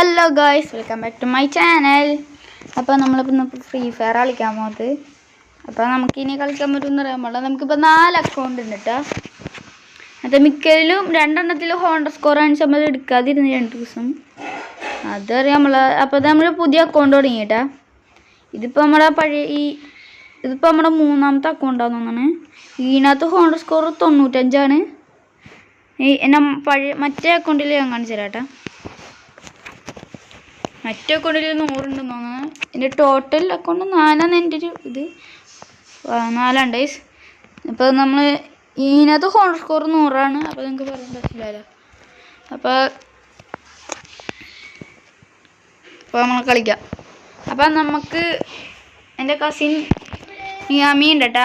Hello guys, welcome back to my channel. അപ്പോൾ നമ്മളിപ്പോൾ free fire കളിക്കാൻ പോകുന്നത്. അപ്പോൾ നമുക്കിനി കളിക്കാൻ പറ്റുമെന്ന് അറിയാൻ നമുക്കിപ്പോൾ 4 അക്കൗണ്ട് ഉണ്ട് കേട്ടോ. അത് മിക്കതിലും 2 എണ്ണത്തിൽ ഹോണ്ടർ സ്കോർ കാണിച്ച് നമ്മൾ എടുക്കാതിരുന്ന് 2 ദിവസം അതറിയാം നമ്മൾ. അപ്പോൾ നമ്മൾ പുതിയ അക്കൗണ്ട് തുടങ്ങി കേട്ടോ. ഇതിപ്പോൾ നമ്മുടെ ഇതിപ്പോൾ നമ്മുടെ 3ാമത്തെ അക്കൗണ്ടാന്ന് തോന്നുന്നു. ഇതിനകത്ത് ഹോണ്ടർ സ്കോർ 95ആണ്. മറ്റേ അക്കൗണ്ടിൽ ഞാൻ കാണിച്ചു തരാം കേട്ടോ. മറ്റേ അക്കൗണ്ടിൽ 100 ഉണ്ടെന്ന് തോന്നുന്നു. എൻ്റെ ടോട്ടൽ അക്കൗണ്ട് 4ആണ്. എൻ്റെ ഒരു ഇത് 4 ഗൈസ്. അപ്പോൾ നമ്മൾ ഇതിനകത്ത് ഹോണ്ടർ സ്കോർ 100ആണ്. അപ്പോൾ നിങ്ങൾക്ക് പറയാൻ പറ്റില്ലല്ലോ. അപ്പോൾ നമ്മൾ കളിക്കാം. അപ്പം നമുക്ക് എൻ്റെ കസിൻ അമീൻ ഉണ്ട് കേട്ടോ.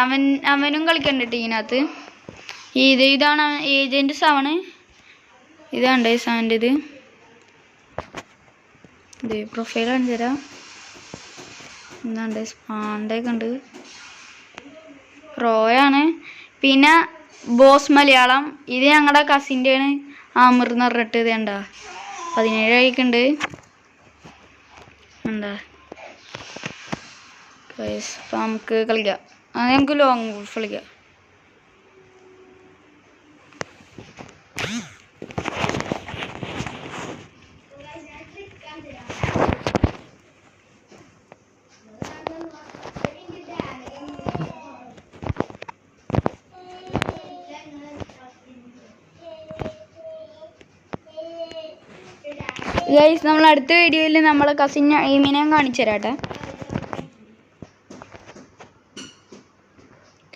അവനും കളിക്കണ്ടിട്ട് ഇതിനകത്ത്. ഇതാണ് ഏജൻറ്റ് 7. ഇതാണ് ഗൈസ് അവൻ്റെ ഇത് പ്രൊഫൈൽ കാണിച്ചു തരാം. എന്താണ്ട് സ്പാണ്ടൊക്കെ ഉണ്ട്. പ്രോയാണ്. പിന്നെ ബോസ് മലയാളം. ഇത് ഞങ്ങളുടെ കസിൻ്റെയാണ്. ആമിർ എന്ന് പറഞ്ഞിട്ട് ഇത് കണ്ടാ 17 ആയിക്കുണ്ട്. എന്താ അപ്പം നമുക്ക് കളിക്കാം. അത് നമുക്ക് ലോങ് ഗോൾഫ് കളിക്കാം. ഗൈസ്, നമ്മൾ അടുത്ത വീഡിയോയിൽ നമ്മളെ കസിൻ എയ്മിനെ കാണിച്ചു തരാട്ടെ.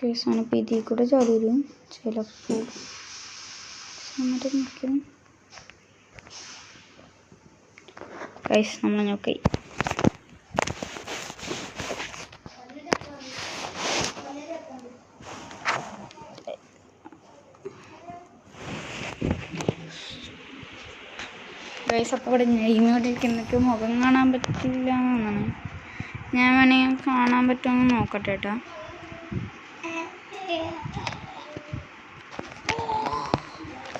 കേസാണ് ഇപ്പോൾ ഇതിൽ കൂടെ ചാടി വരും ചിലപ്പോൾ. ഗൈസ് നമ്മൾ നോക്കി ഗൈസ്. അപ്പോൾ ഇവിടെ നെയ്മോട്ടിരിക്കുന്നൊക്കെ മുഖം കാണാൻ പറ്റില്ല എന്നാണ്. ഞാൻ വേണമെങ്കിൽ കാണാൻ പറ്റുമെന്ന് നോക്കട്ടെ കേട്ടോ.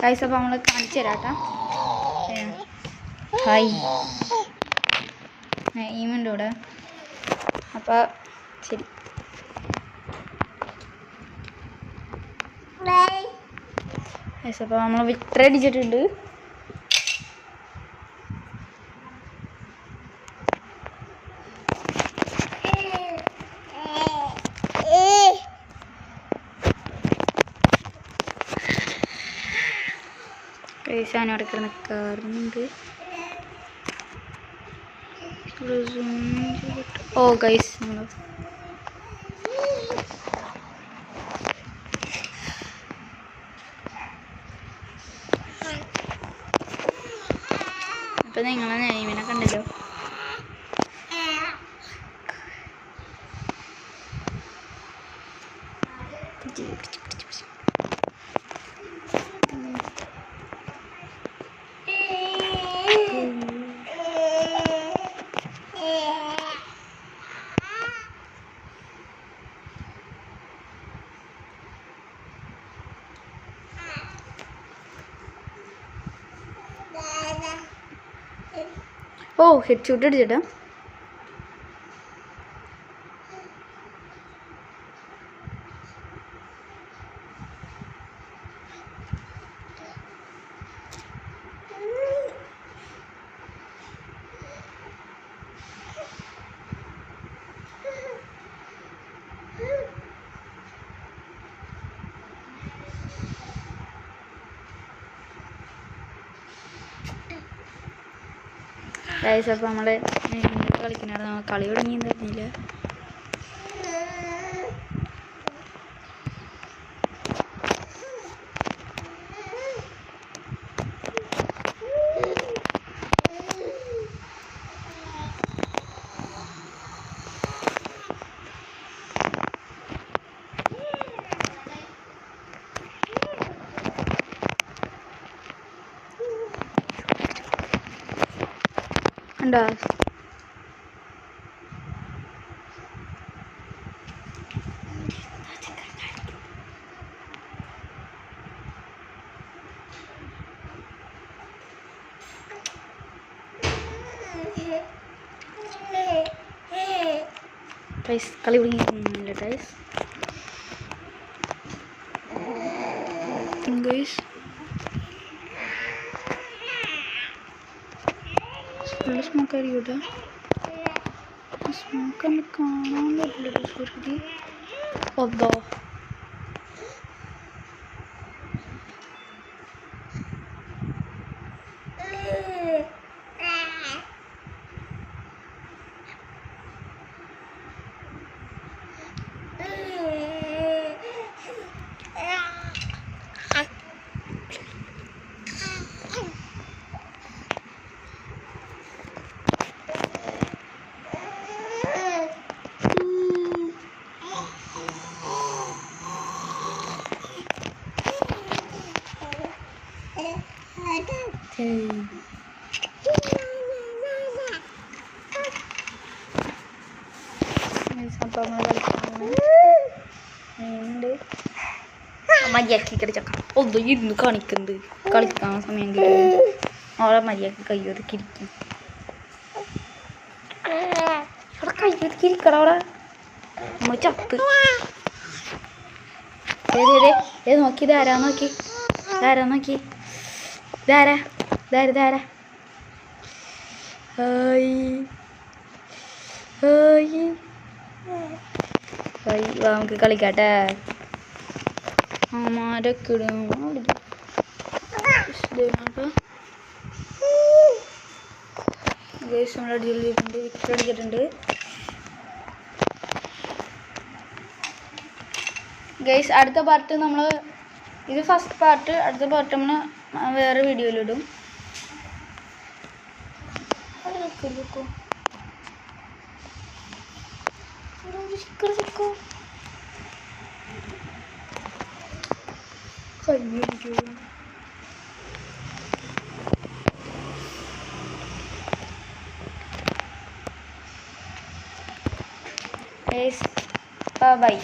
ഗൈസ് അപ്പോൾ നമ്മൾ കാണിച്ചു തരാം കേട്ടോ. ഹായ്, നെയ്മുണ്ട് ഇവിടെ. അപ്പോൾ ശരി. ഗൈസ് അപ്പോൾ നമ്മൾ വിക്ടറി അടിച്ചിട്ടുണ്ട്. ഗൈസാനും അവിടെ കിടന്ന് കയറുന്നുണ്ട്. ഓ ഗൈസ് നമ്മൾ ഇപ്പം നിങ്ങളെ നെയ്മിനെ കണ്ടല്ലോ. ഓ ഹെഡ് ഷൂട്ട് അടിച്ചിട്ടാ. ഗൈസ് അപ്പോൾ നമ്മൾ കളിക്കുന്നത് നമ്മൾ കളി തുടങ്ങിയെന്ന് പറഞ്ഞില്ല. കണ്ടോ ഗൈസ് കളി പിടിക്കുന്നില്ല ഗൈസ്. ഫുള്ള് സ്മോക്ക് ആയിരിക്കട്ടെ. സ്മോക്ക് നമുക്ക് കാണാൻ പറ്റില്ല ശരി. ഒതോ അപ്പോൾ നമ്മൾ കളിക്കാനുണ്ട്. മര്യാദക്ക് കിടച്ചക്ക ഒന്നും ഇരുന്ന് കാണിക്കുന്നത് കളിക്കാൻ സമയം കിട്ടും. അവളെ മര്യാദക്ക് കയ്യൊതുക്കി ഇരിക്കും. അവിടെ കയ്യൊതുക്കി ഇരിക്കണം. അവിടെ നമ്മൾ ചത്ത് നോക്കി ഇതാരാ നോക്കി ഇതാരാ നോക്കി ഇതാരാ ഇതാരാ ഇതാരാ നമുക്ക് കളിക്കാട്ടെ. അമാരൊക്കെ അടിച്ചിട്ടുണ്ട്. ഗൈസ് അടുത്ത പാർട്ട് നമ്മൾ ഇത് ഫസ്റ്റ് പാർട്ട്, അടുത്ത പാർട്ട് നമ്മൾ വേറെ വീഡിയോയിലിടും. Bye bye.